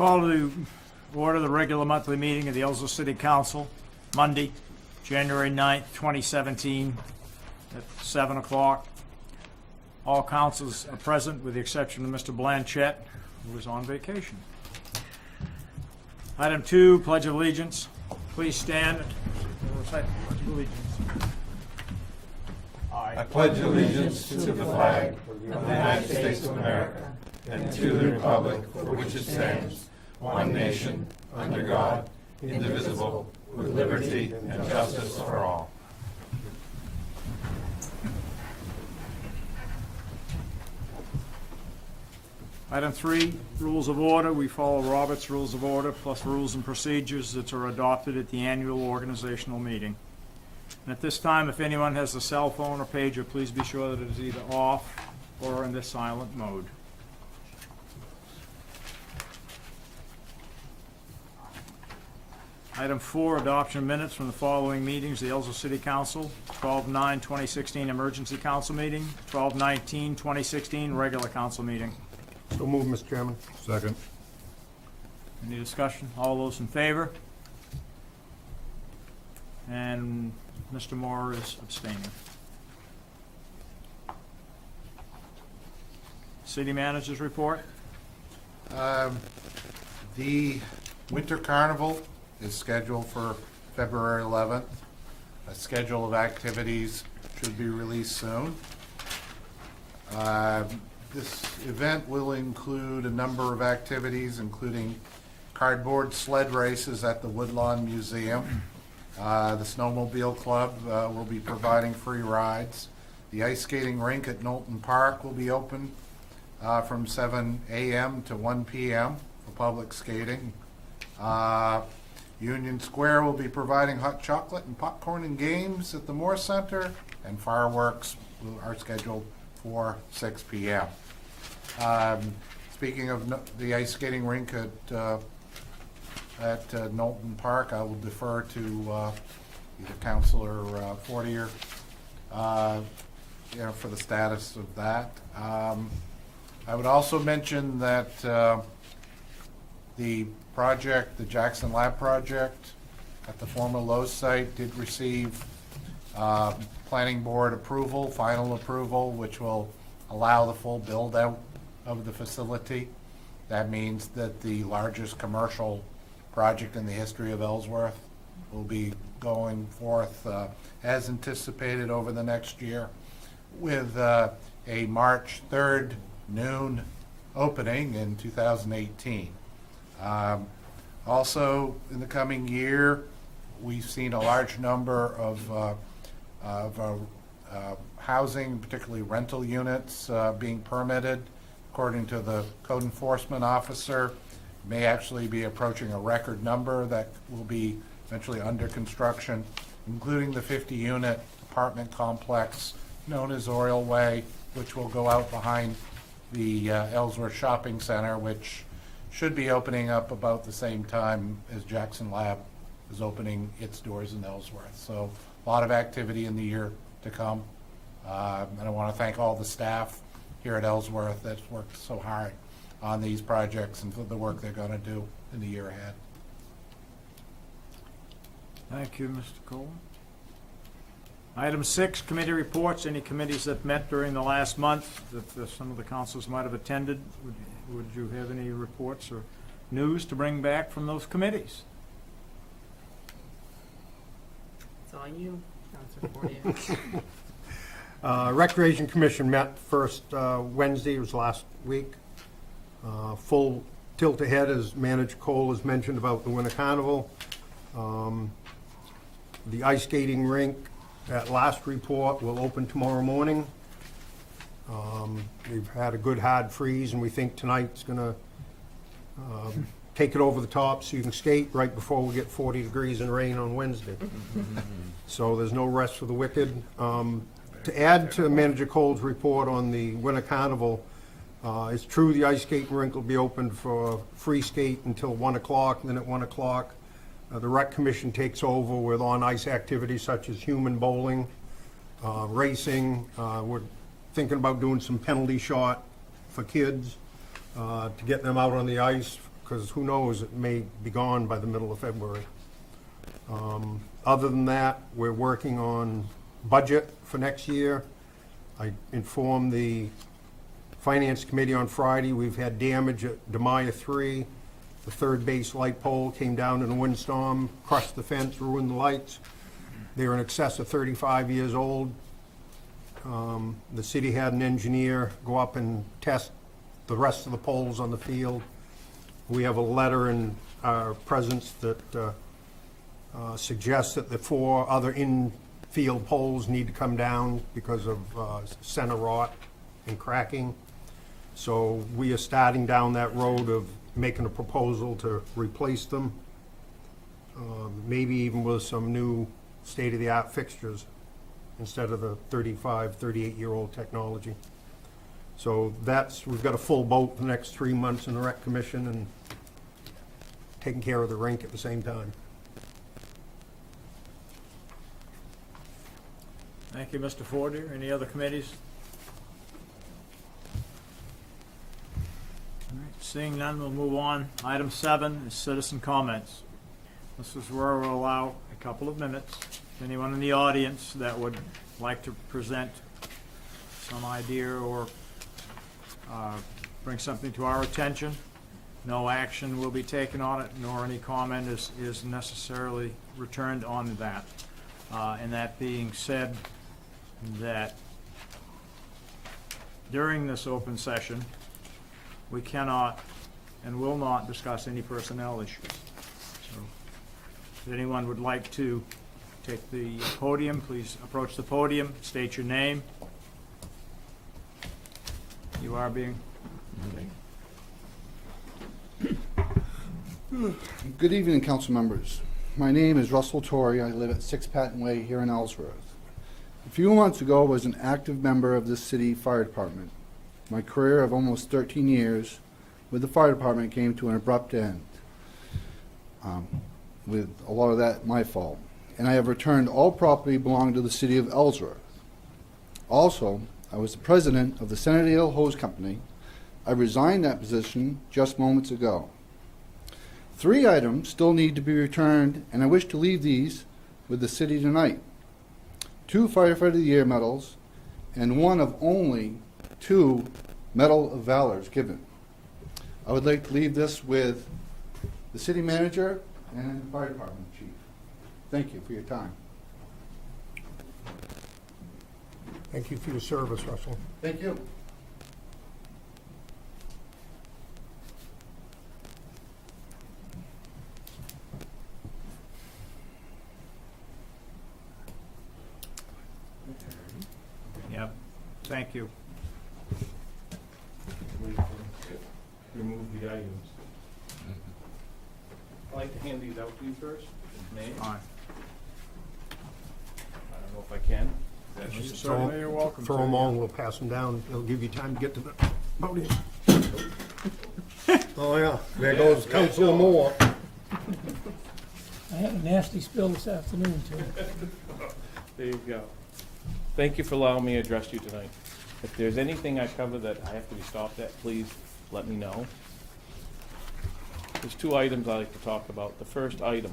Call to order the regular monthly meeting of the Ellsworth City Council, Monday, January 9th, 2017, at 7 o'clock. All councils are present with the exception of Mr. Blanchett, who is on vacation. Item 2, Pledge of Allegiance. Please stand and recite the Pledge of Allegiance. I pledge allegiance to the flag of the United States of America and to the republic for which it stands, one nation, under God, indivisible, with liberty and justice for all. Item 3, Rules of Order. We follow Robert's Rules of Order plus rules and procedures that are adopted at the annual organizational meeting. And at this time, if anyone has a cell phone or pager, please be sure that it is either off or in the silent mode. Item 4, adoption of minutes from the following meetings: the Ellsworth City Council, 12/9/2016 Emergency Council Meeting, 12/19/2016 Regular Council Meeting. So move, Mr. Chairman. Second. Any discussion? All those in favor? And Mr. Moore is abstaining. City Manager's report. The Winter Carnival is scheduled for February 11th. A schedule of activities should be released soon. This event will include a number of activities, including cardboard sled races at the Woodlawn Museum. The Snowmobile Club will be providing free rides. The ice skating rink at Knowlton Park will be open from 7 a.m. to 1 p.m. for public skating. Union Square will be providing hot chocolate and popcorn and games at the Moore Center, and fireworks are scheduled for 6 p.m. Speaking of the ice skating rink at Knowlton Park, I will defer to either Councilor Fortier, for the status of that. I would also mention that the project, the Jackson Lab project at the former Lowe's site, did receive planning board approval, final approval, which will allow the full build out of the facility. That means that the largest commercial project in the history of Ellsworth will be going forth as anticipated over the next year, with a March 3rd noon opening in 2018. Also, in the coming year, we've seen a large number of housing, particularly rental units, being permitted. According to the code enforcement officer, may actually be approaching a record number that will be eventually under construction, including the 50-unit apartment complex known as Oriole Way, which will go out behind the Ellsworth Shopping Center, which should be opening up about the same time as Jackson Lab is opening its doors in Ellsworth. So a lot of activity in the year to come. And I want to thank all the staff here at Ellsworth that's worked so hard on these projects and for the work they're going to do in the year ahead. Thank you, Mr. Coleman. Item 6, committee reports. Any committees that met during the last month that some of the councils might have attended? Would you have any reports or news to bring back from those committees? It's all you, Councilor Fortier. Recreation Commission met first Wednesday, it was last week. Full tilt ahead, as Manager Cole has mentioned, about the Winter Carnival. The ice skating rink at last report will open tomorrow morning. We've had a good hard freeze, and we think tonight's going to take it over the top so you can skate right before we get 40 degrees and rain on Wednesday. So there's no rest for the wicked. To add to Manager Cole's report on the Winter Carnival, it's true the ice skating rink will be open for free skate until 1 o'clock, and then at 1 o'clock the Rec Commission takes over with on-ice activities such as human bowling, racing. We're thinking about doing some penalty shot for kids to get them out on the ice because who knows, it may be gone by the middle of February. Other than that, we're working on budget for next year. I informed the Finance Committee on Friday, we've had damage at Demaya 3. The third base light pole came down in a windstorm, crushed the fence, ruined the lights. They're in excess of 35 years old. The city had an engineer go up and test the rest of the poles on the field. We have a letter in our presence that suggests that the 4 other infield poles need to come down because of center rot and cracking. So we are starting down that road of making a proposal to replace them, maybe even with some new state-of-the-art fixtures instead of the 35, 38-year-old technology. So we've got a full boat the next 3 months in the rec commission and taking care of the rink at the same time. Thank you, Mr. Fortier. Any other committees? All right, seeing none, we'll move on. Item 7 is citizen comments. This is where we'll allow a couple of minutes. Anyone in the audience that would like to present some idea or bring something to our attention. No action will be taken on it, nor any comment is necessarily returned on that. And that being said, that during this open session, we cannot and will not discuss any personnel issues. So if anyone would like to take the podium, please approach the podium, state your name. You are being... Good evening, council members. My name is Russell Torrey. I live at 6 Patton Way here in Ellsworth. A few months ago, I was an active member of the city fire department. My career of almost 13 years with the fire department came to an abrupt end, with a lot of that my fault. And I have returned all property belonging to the city of Ellsworth. Also, I was the president of the Centerdale Hose Company. I resigned that position just moments ago. 3 items still need to be returned, and I wish to leave these with the city tonight. 2 Firefighter of the Year medals, and one of only 2 Medal of Valors given. I would like to leave this with the city manager and the fire department chief. Thank you for your time. Thank you for your service, Russell. Thank you. Yep, thank you. Remove the items. I'd like to hand these out to you first. Name. Fine. I don't know if I can. Certainly you're welcome Throw to. them on, we'll pass them down. It'll give you time to get to the podium. Oh, yeah, there goes Councilor Moore. I had a nasty spill this afternoon, too. There you go. Thank you for allowing me to address you tonight. If there's anything I cover that I have to be stopped at, please let me know. There's 2 items I'd like to talk about. The first item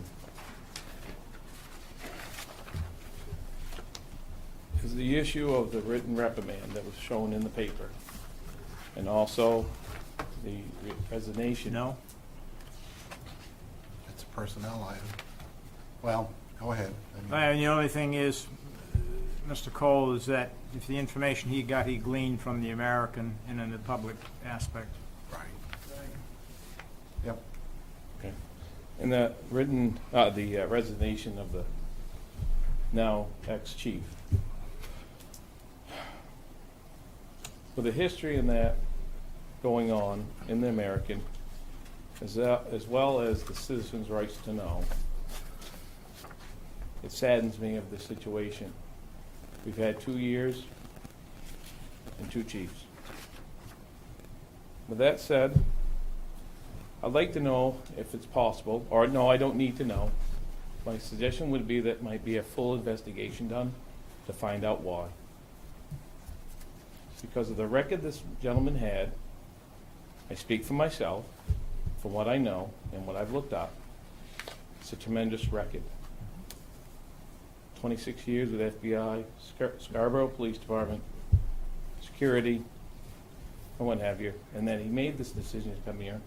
is the issue of the written reprimand that was shown in the paper, and also the resignation. No? It's a personnel item. Well, go ahead. And the only thing is, Mr. Cole, is that if the information he got, he gleaned from the American and in the public aspect. Right. Yep. Okay. And the written, the resignation of the now ex-chief. With the history in that going on in the American, as well as the citizens' rights to know, it saddens me of the situation. We've had 2 years and 2 chiefs. With that said, I'd like to know if it's possible, or no, I don't need to know. My suggestion would be that might be a full investigation done to find out why. Because of the record this gentleman had, I speak for myself, from what I know and what I've looked up, it's a tremendous record. 26 years with FBI, Scarborough Police Department, security, and what have you. And then he made this decision to come here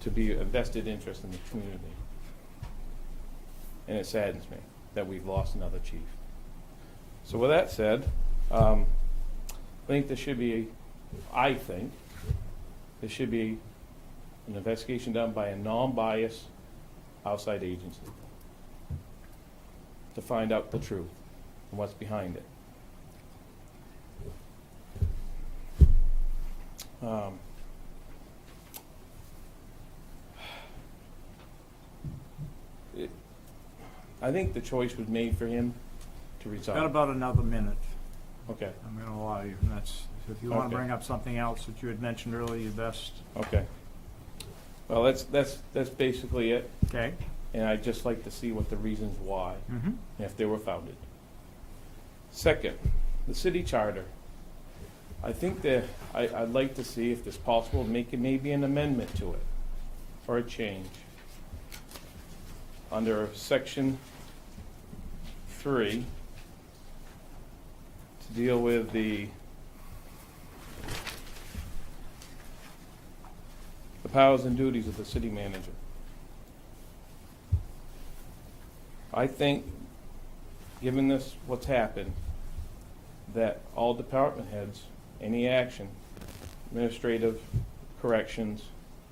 to be a vested interest in the community. And it saddens me that we've lost another chief. So with that said, I think there should be an investigation done by a non-biased outside agency to find out the truth and what's behind it. I think the choice was made for him to resign. Got about another minute. Okay, I'm going to allow you, and that's, if you want Okay. to bring up something else that you had mentioned earlier, you best. okay. Well, that's basically it, Okay? and I'd just like to see what the reasons why, Mm-hmm. if they were founded. Second, the city charter. I think that I'd like to see if it's possible, making maybe an amendment to it, or a change. Under section 3, to deal with the powers and duties of the city manager. I think, given this, what's happened, that all department heads, any action, administrative corrections,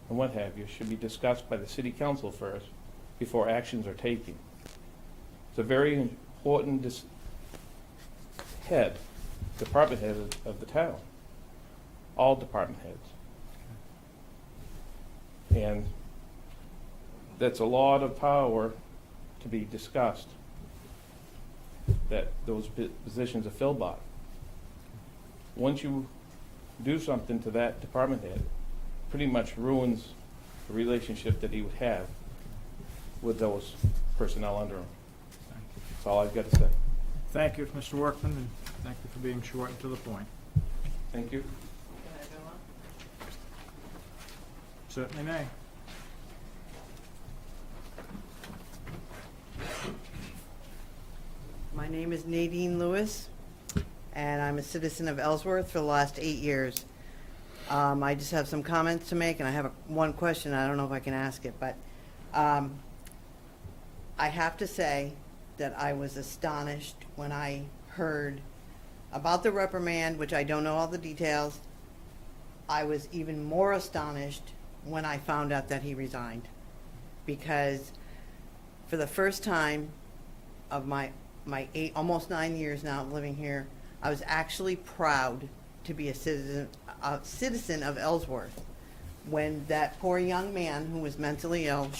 and what have you, should be discussed by the city council first before actions are taken. It's a very important department head of the town, all department heads. And that's a lot of power to be discussed, that those positions are filled by. Once you do something to that department head, pretty much ruins the relationship that he would have with those personnel under him. That's all I've got to say. Thank you, Mr. Workman, and thank you for being short and to the point. Thank you. Can I go on? Certainly may. My name is Nadine Lewis, and I'm a citizen of Ellsworth for the last 8 years. I just have some comments to make, and I have one question. I don't know if I can ask it, but I have to say that I was astonished when I heard about the reprimand, which I don't know all the details. I was even more astonished when I found out that he resigned, because for the first time of my almost 9 years now of living here, I was actually proud to be a citizen of Ellsworth. When that poor young man who was mentally ill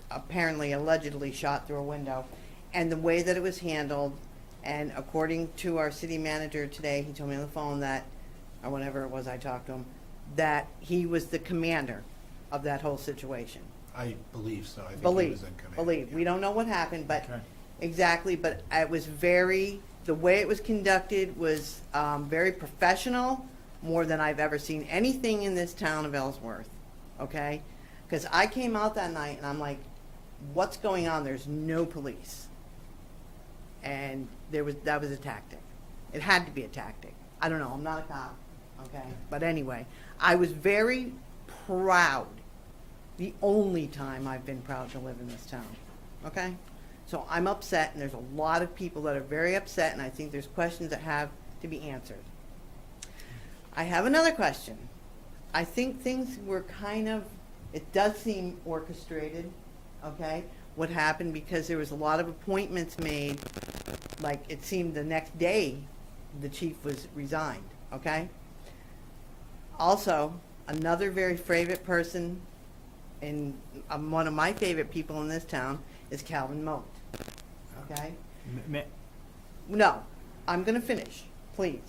allegedly shot through a window, and the way that it was handled, and according to our city manager today, he told me on the phone that, or whenever it was I talked to him, that he was the commander of that whole situation. I believe so. I think he Believe, was in command. believe. We don't know what happened, but Okay. exactly, but it was the way it was conducted was very professional, more than I've ever seen anything in this town of Ellsworth, okay? Because I came out that night and I'm like, what's going on? There's no police. And that was a tactic. It had to be a tactic. I don't know, I'm not a cop, okay? But anyway, I was very proud. The only time I've been proud to live in this town, okay? So I'm upset, and there's a lot of people that are very upset, and I think there's questions that have to be answered. I have another question. I think things were it does seem orchestrated, okay, what happened, because there was a lot of appointments made, like it seemed the next day the chief was resigned, okay? Also, another very favorite person, and one of my favorite people in this town, is Calvin Moat, okay? No, I'm going to finish, please.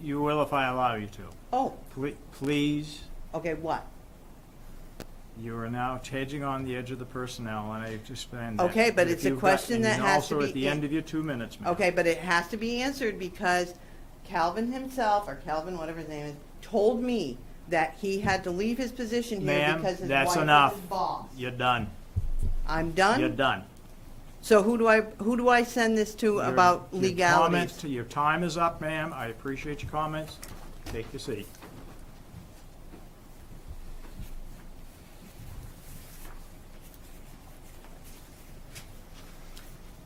You will if I allow you to. Oh, Please, okay, what? you are now hedging on the edge of the personnel, and I understand that. Okay, but it's a If you've got- question that and has to also be at the end of your 2 minutes, ma'am. Okay, but it has to be answered, because Calvin himself, or Calvin, whatever his name is, told me that he had to leave his position here Ma'am, because his that's wife enough. was his boss. You're done. I'm done? You're done. So who do I send this to about Your legalities? comments- Your time is up, ma'am. I appreciate your comments. Take your seat.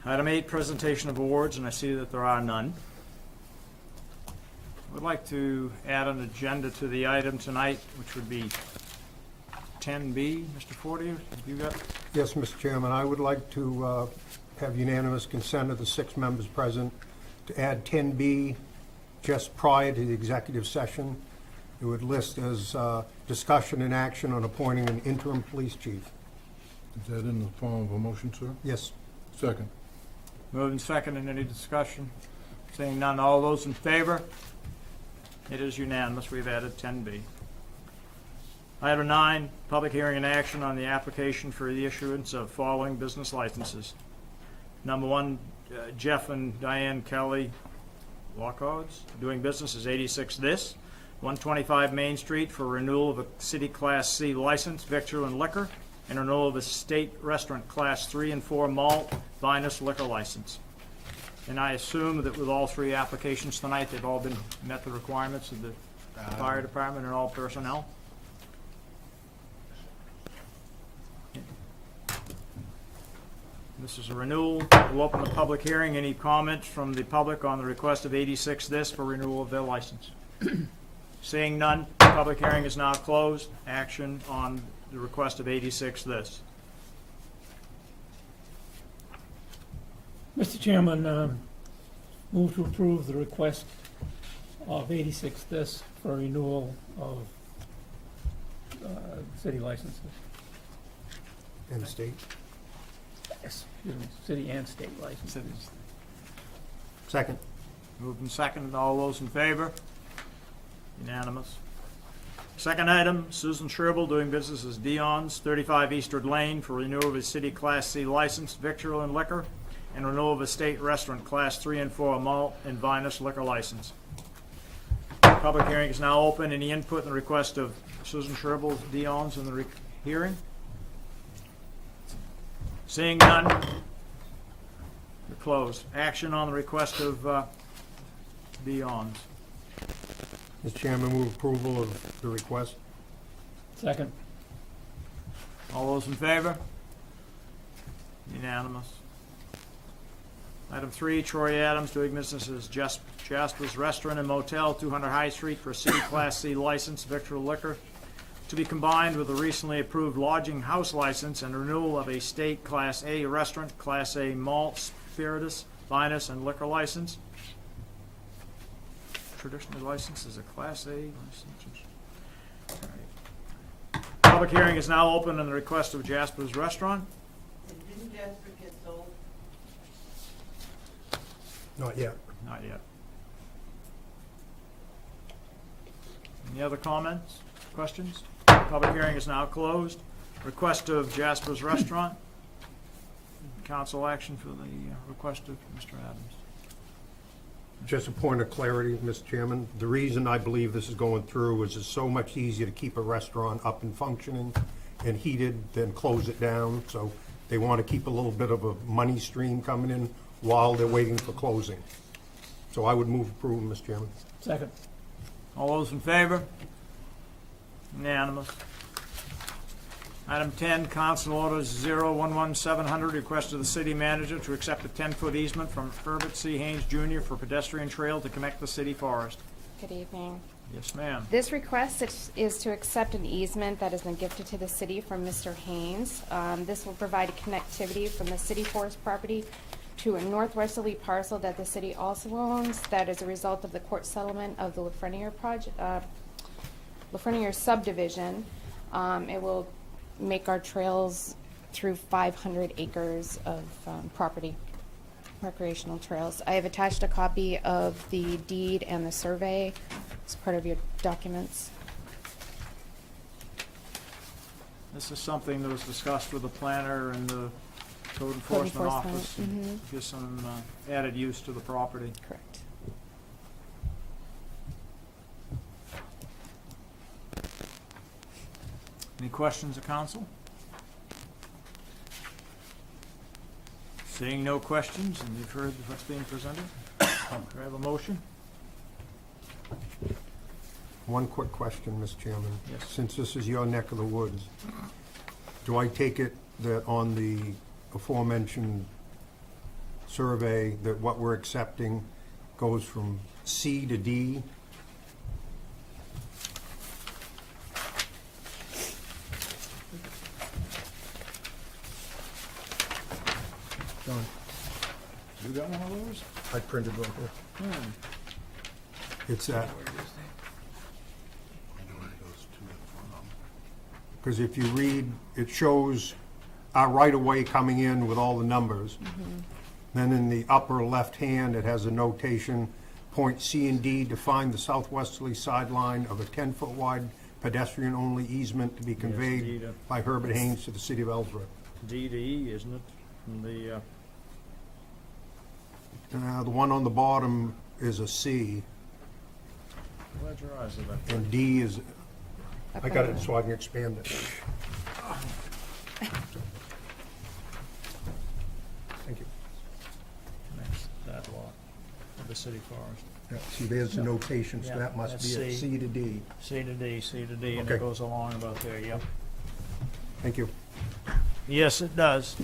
Item 8, presentation of awards, and I see that there are none. I would like to add an agenda to the item tonight, which would be 10B. Mr. Fortier, have you got? Yes, Mr. Chairman, I would like to have unanimous consent of the 6 members present to add 10B just prior to the executive session. It would list as discussion and action on appointing an interim police chief. Is that in the form of a motion, sir? Yes. Second. Moved and seconded. Any discussion? Seeing none, all those in favor? It is unanimous. We've added 10B. Item 9, public hearing and action on the application for the issuance of following business licenses. Number 1, Jeff and Diane Kelly Lockharts, doing business as 86 This, 125 Main Street for renewal of a city Class C license, victual and liquor, and renewal of a state restaurant Class 3 and 4 malt, vinous liquor license. And I assume that with all 3 applications tonight, they've all met the requirements of the fire department and all personnel? This is a renewal. We'll open the public hearing. Any comments from the public on the request of 86 This for renewal of their license? Seeing none, public hearing is now closed. Action on the request of 86 This. Mr. Chairman, move to approve the request of 86 This for renewal of city licenses. And state. Excuse me, city and state licenses. Second. Moved and seconded. All those in favor? Unanimous. Second item, Susan Sherbill doing business as Dion's, 35 Eastwood Lane for renewal of a city Class C license, victual and liquor, and renewal of a state restaurant Class 3 and 4 malt and vinous liquor license. Public hearing is now open. Any input in the request of Susan Sherbill, Dion's in the hearing? Seeing none, we're closed. Action on the request of Dion's. Mr. Chairman, move approval of the request. Second. All those in favor? Unanimous. Item 3, Troy Adams doing business as Jasper's Restaurant and Motel, 200 High Street for city Class C license, victual liquor, to be combined with a recently approved lodging house license and renewal of a state Class A restaurant, Class A malt, spiritus, vinous, and liquor license. Traditionally licensed as a Class A license. All right. Public hearing is now open on the request of Jasper's Restaurant. Didn't Jasper get sold? Not yet. Not yet. Any other comments, questions? Public hearing is now closed. Request of Jasper's Restaurant. Council action for the request of Mr. Adams. Just a point of clarity, Mr. Chairman. The reason I believe this is going through is it's so much easier to keep a restaurant up and functioning and heated than close it down. So they want to keep a little bit of a money stream coming in while they're waiting for closing. So I would move approval, Mr. Chairman. Second. All those in favor? Unanimous. Item 10, Council Orders 011700, request of the city manager to accept a 10-foot easement from Herbert C. Haynes Jr. for pedestrian trail to connect the city forest. Good evening. Yes, ma'am. This request is to accept an easement that has been gifted to the city from Mr. Haynes. This will provide connectivity from the city forest property to a northwesterly parcel that the city also owns. That is a result of the court settlement of the Lafreniere project, Lafreniere subdivision. It will make our trails through 500 acres of property, recreational trails. I have attached a copy of the deed and the survey as part of your documents. This is something that was discussed with the planner and the code enforcement office. Mhm. Gives some added use to the property. Correct. Any questions of council? Seeing no questions, and you've heard what's being presented, do I have a motion? One quick question, Mr. Chairman. Yes. Since this is your neck of the woods, do I take it that on the aforementioned survey, that what we're accepting goes from C to D? John, You got one of those? I printed one here. It's that. Because if you read, it shows our right-of-way coming in with all the numbers. Then in the upper left hand, it has a notation, point C and D define the southwesterly sideline of a 10-foot wide pedestrian-only easement to be D conveyed to- by Herbert Haynes to the city of Ellsworth. D to E, isn't it? From the, The one on the bottom is a C, glad your eyes are that good. and D is, I got it so I can expand it. Thank you. Next, that lot of the city forest. Yeah, see, there's the notation, so Yeah, that must that's be a C. C to D. C to D, C to D, and Okay. it goes along about there, yep. Thank you. Yes, it does.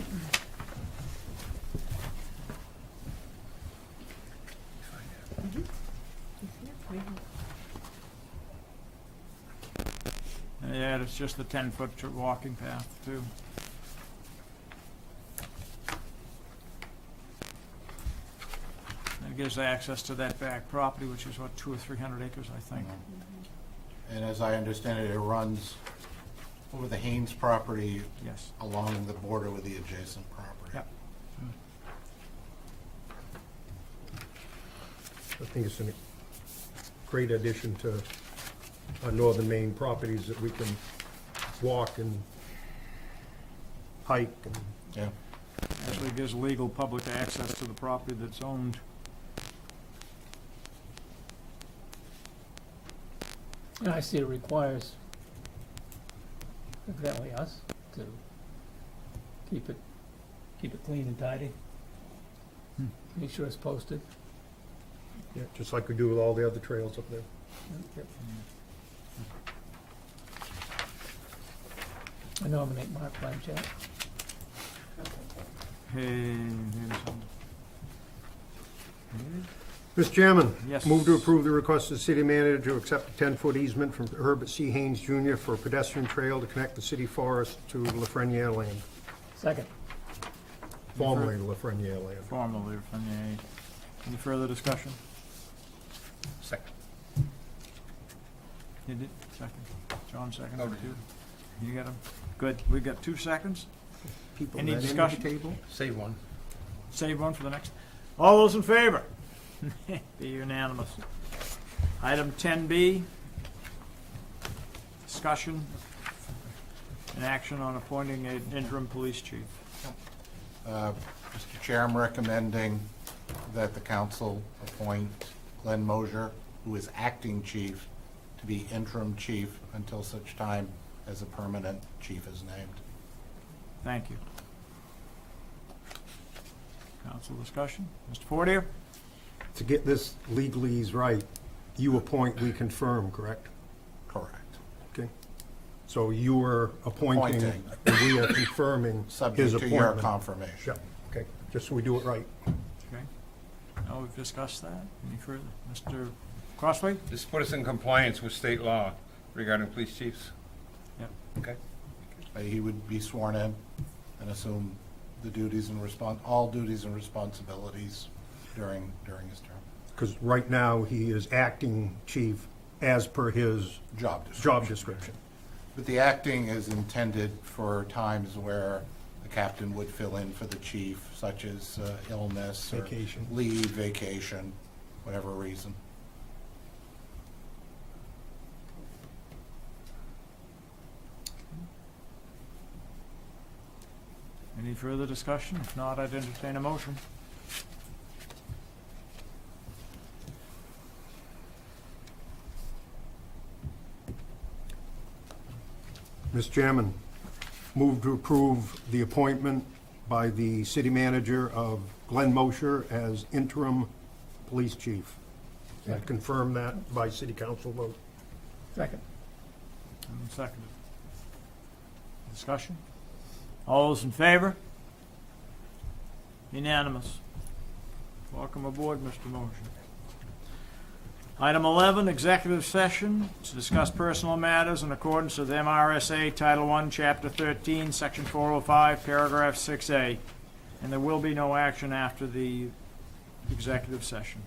Yeah, it's just a 10-foot walking path, too. That gives access to that back property, which is what, 200 or 300 acres, I think. And as I understand it, it runs over the Haynes property Yes. along the border with the adjacent property. Yep. I think it's a great addition to our northern Maine properties that we can walk and hike and Yeah. Actually gives legal public access to the property that's owned. And I see it requires, evidently us, to keep it clean and tidy. Make sure it's posted. yeah, just like we do with all the other trails up there. Yep. I nominate Mark Blanchett. Hey, Mr. Chairman. Yes. Move to approve the request of the city manager to accept a 10-foot easement from Herbert C. Haynes Jr. for a pedestrian trail to connect the city forest to Lafreniere land, Second. formerly Lafreniere land. Formally, any further discussion? Second. You did, second. John seconded too. You got him? Good. We've got 2 seconds. People Any that end at discussion? the table? Save one. Save one for the next. All those in favor? Be unanimous. Item 10B, discussion and action on appointing an interim police chief. Mr. Chair, I'm recommending that the council appoint Glenn Mosier, who is acting chief, to be interim chief until such time as a permanent chief is named. Thank you. Council discussion? Mr. Fortier? To get this legalese right, you appoint, we confirm, correct? Correct. Okay. So you are appointing, Appointing. and we are confirming his Subject to appointment. your confirmation. Yep, okay, just so we do it right. Okay. Now we've discussed that. Any further? Mr. Crossway? This put us in compliance with state law regarding police chiefs. Yep. Okay. He would be sworn in and assume the duties and all duties and responsibilities during his term. Because right now, he is acting chief as per his Job description. job description. But the acting is intended for times where the captain would fill in for the chief, such as illness or Vacation. leave, vacation, whatever reason. Any further discussion? If not, I'd entertain a motion. Mr. Chairman, move to approve the appointment by the city manager of Glenn Mosher as interim police chief. And confirm that by city council vote. Second. And seconded. Discussion? All those in favor? Unanimous. Welcome aboard, Mr. Mosher. Item 11, executive session to discuss personal matters in accordance with MRSA Title I, Chapter 13, Section 405, Paragraph 6A. And there will be no action after the executive session.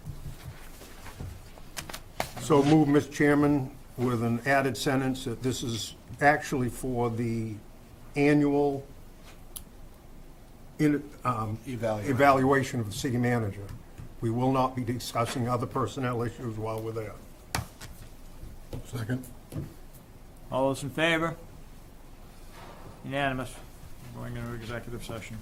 So move, Mr. Chairman, with an added sentence that this is actually for the annual evaluation of the city manager. We will not be discussing other personnel issues while we're there. Second. All those in favor? Unanimous. Going into executive session.